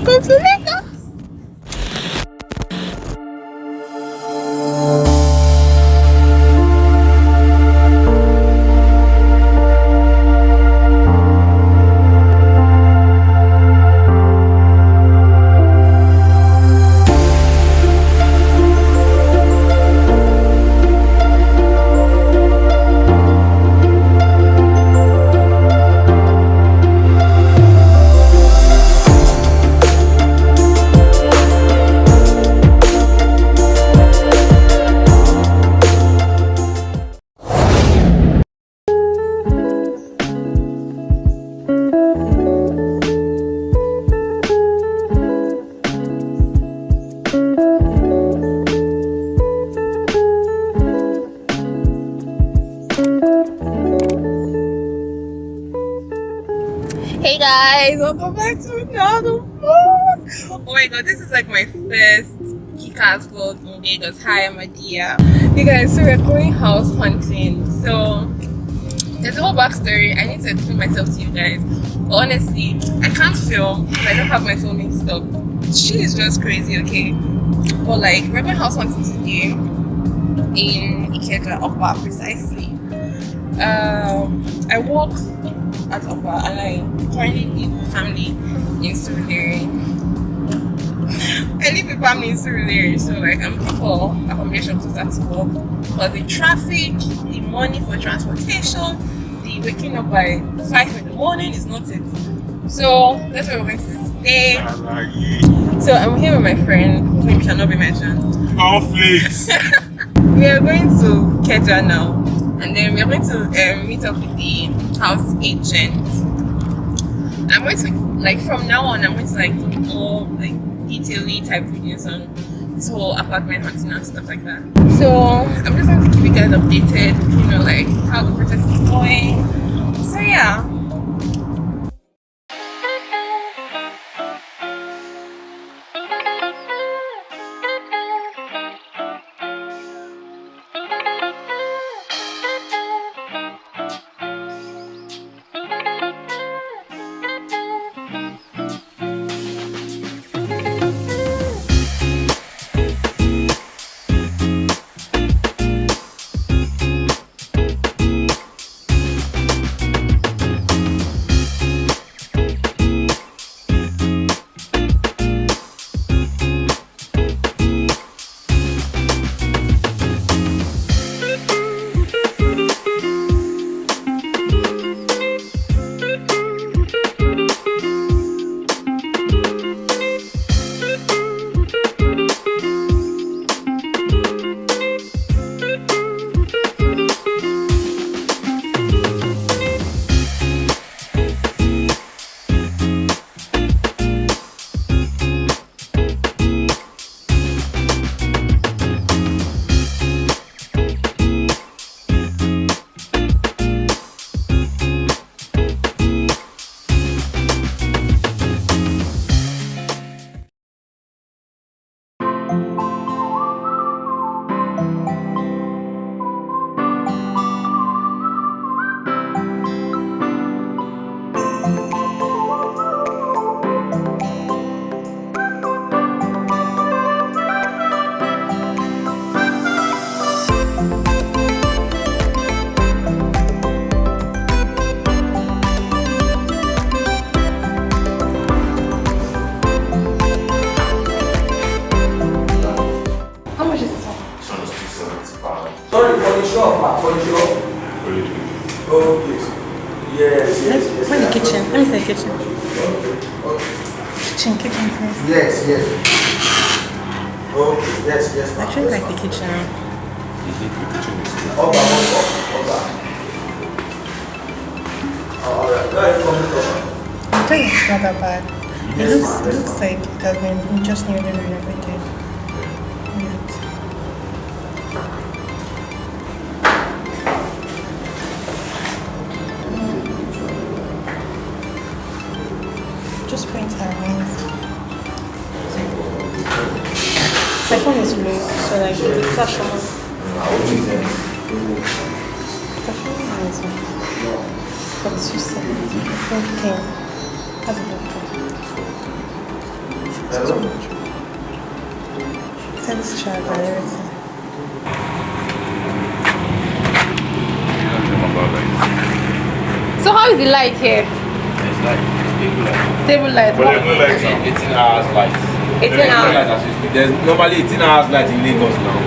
welcome to Lagos. Hey guys, welcome back to another vlog. Oh my god, this is like my first Kikas vlog in Lagos. Hi, I'm Adiah. You guys, so we're going house hunting. So there's a whole backstory. I need to explain myself to you guys. But honestly, I can't film because I don't have my filming stuff. She is just crazy, okay? But like, we're going house hunting today in Ikeja, Opa, precisely. I work at Opa and I currently live with family in Surulere. I live with family in Surulere, so like I'm looking for accommodation to start to work. But the traffic, the money for transportation, the waking up by 5 in the morning is not it. So that's what we're going to do today. So I'm here with my friend, whose name shall not be mentioned. We are going to Ikeja now. And then we're going to meet up with the house agent. I'm going to, like, from now on, I'm going to like do more like detail-y type videos on this whole apartment hunting and stuff like that. So I'm just going to keep you guys updated, you know, like how the process is going. So yeah. Where's the kitchen? Let me see the kitchen. Kitchen first. Yes. Okay, yes. I actually like the kitchen. Alright, I think it's not that bad. It looks like it has been just newly renovated. Just print her hands. My phone is low, so like the flash on. But 270, 410. That's a good one. Service charge and everything. So how is the light here? It's like Stable light. But there's no light now. 18 hours light. 18 hours. There's normally 18 hours light in Lagos now.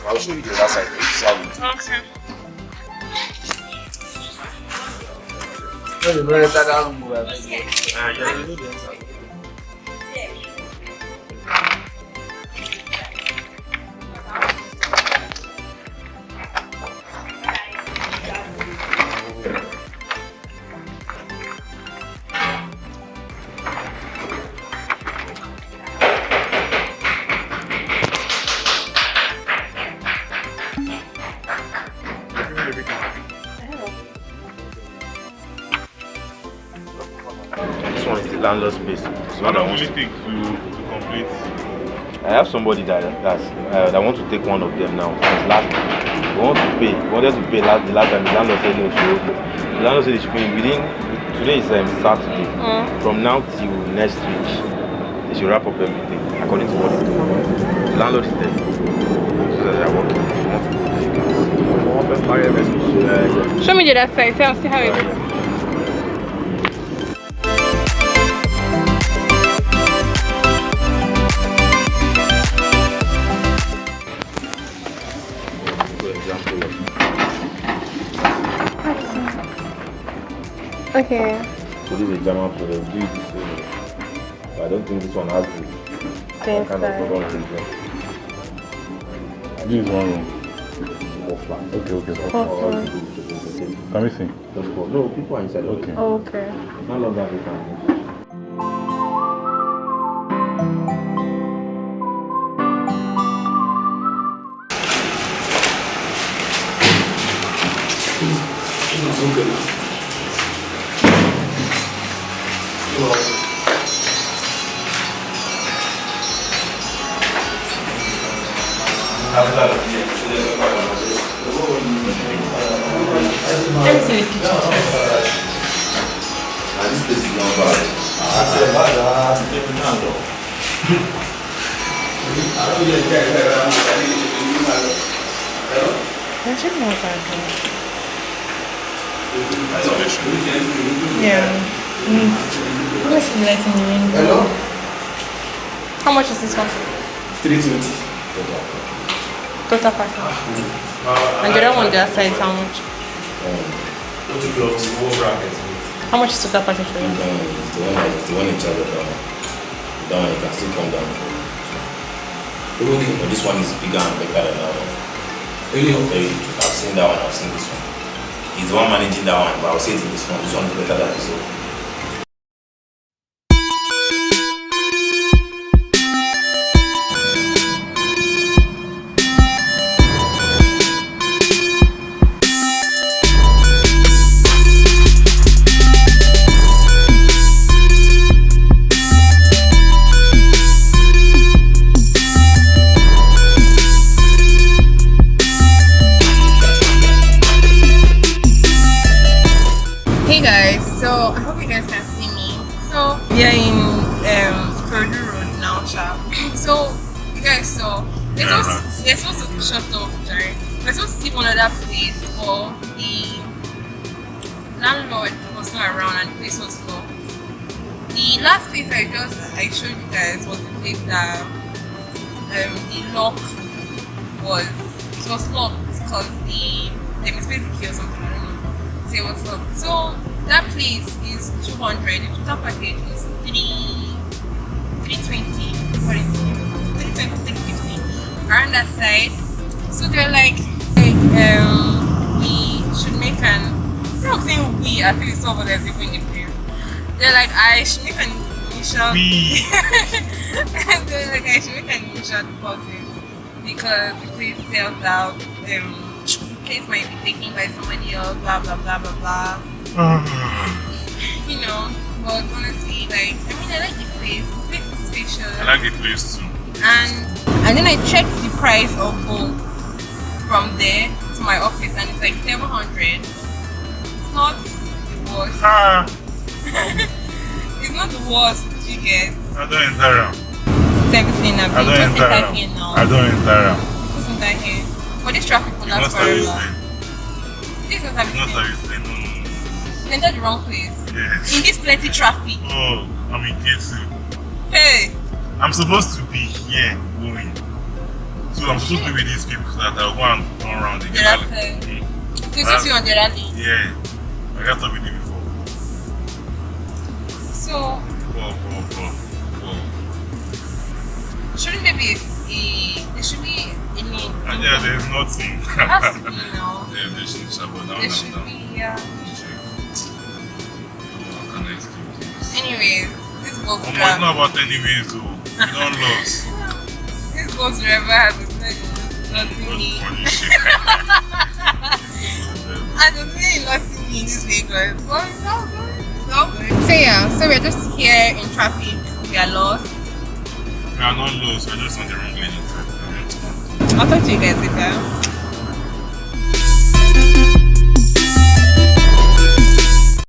I'll show you the other side. Okay. This one is the landlord space. So what only take to complete? I have somebody that want to take one of them now. Since last week. We wanted to pay the last time. The landlord said no, she won't. The landlord said she should within today is Saturday. From now till next week, they should wrap up everything according to what they do. The landlord is there. So they are working. Show me the other side. So I'll see how it is. Okay. So this is a German product. Do it this way. But I don't think this one has the kind of problem. This is one room. Okay. Can we see? No, people are inside. Okay. Okay. It's not longer African. This place is not bad. Yeah. Let's be lighting the window. How much is this one? 320. Total package. And the other one, the other side is how much? How much is total package for you? The one in charge of that one. That one you can still come down for. But this one is bigger and better than that one. Really? I've seen that one, I've seen this one. He's the one managing that one, but I'll say it in this one. This one is better than this one. We are in Road now, sharp. So you guys saw they're supposed to shut off, sorry. We're supposed to see one other place, but the landlord was not around and the place was locked. The last place I showed you guys was the place that the lock was locked because they misplaced the key or something, I don't know. So it was locked. So that place is 200. The total package is 320, 350 around that side. So they're like we should make an, instead of saying we, I feel it's over there's even in the place. They're like, I should make an initial and they're like, I should make an initial deposit because the place sells out, the place might be taken by somebody else, blah blah blah blah blah. You know, but honestly, like, I mean, I like the place. The place is spacious. I like the place too. And then I checked the price of both from there to my office, and it's like 700. It's not the worst. It's not the worst you get. I don't enter. Servicing now. I don't enter. Here now. I don't enter. Who's in that here? But this traffic will last forever. This is not servicing. No. You entered the wrong place. Yes. In this plenty traffic. Oh, I'm in K2. Hey. I'm supposed to be here going. So I'm supposed to be with these people so that I'll go and turn around again. So you see you on the rally? Yeah. I got to be there before. So shouldn't there be there should be a name? Yeah, there's nothing. There has to be now. Yeah, there should be, yeah. How can I explain this? Anyways, this box It's driver. not about anyways though. You don't lose. This box driver has a nothing me. I don't really not see me in this Lagos. But it's all good. It's all good. So yeah, so we're just here in traffic. We are lost. We are not lost, we're just on the wrong lane in traffic. I'll talk to you guys later.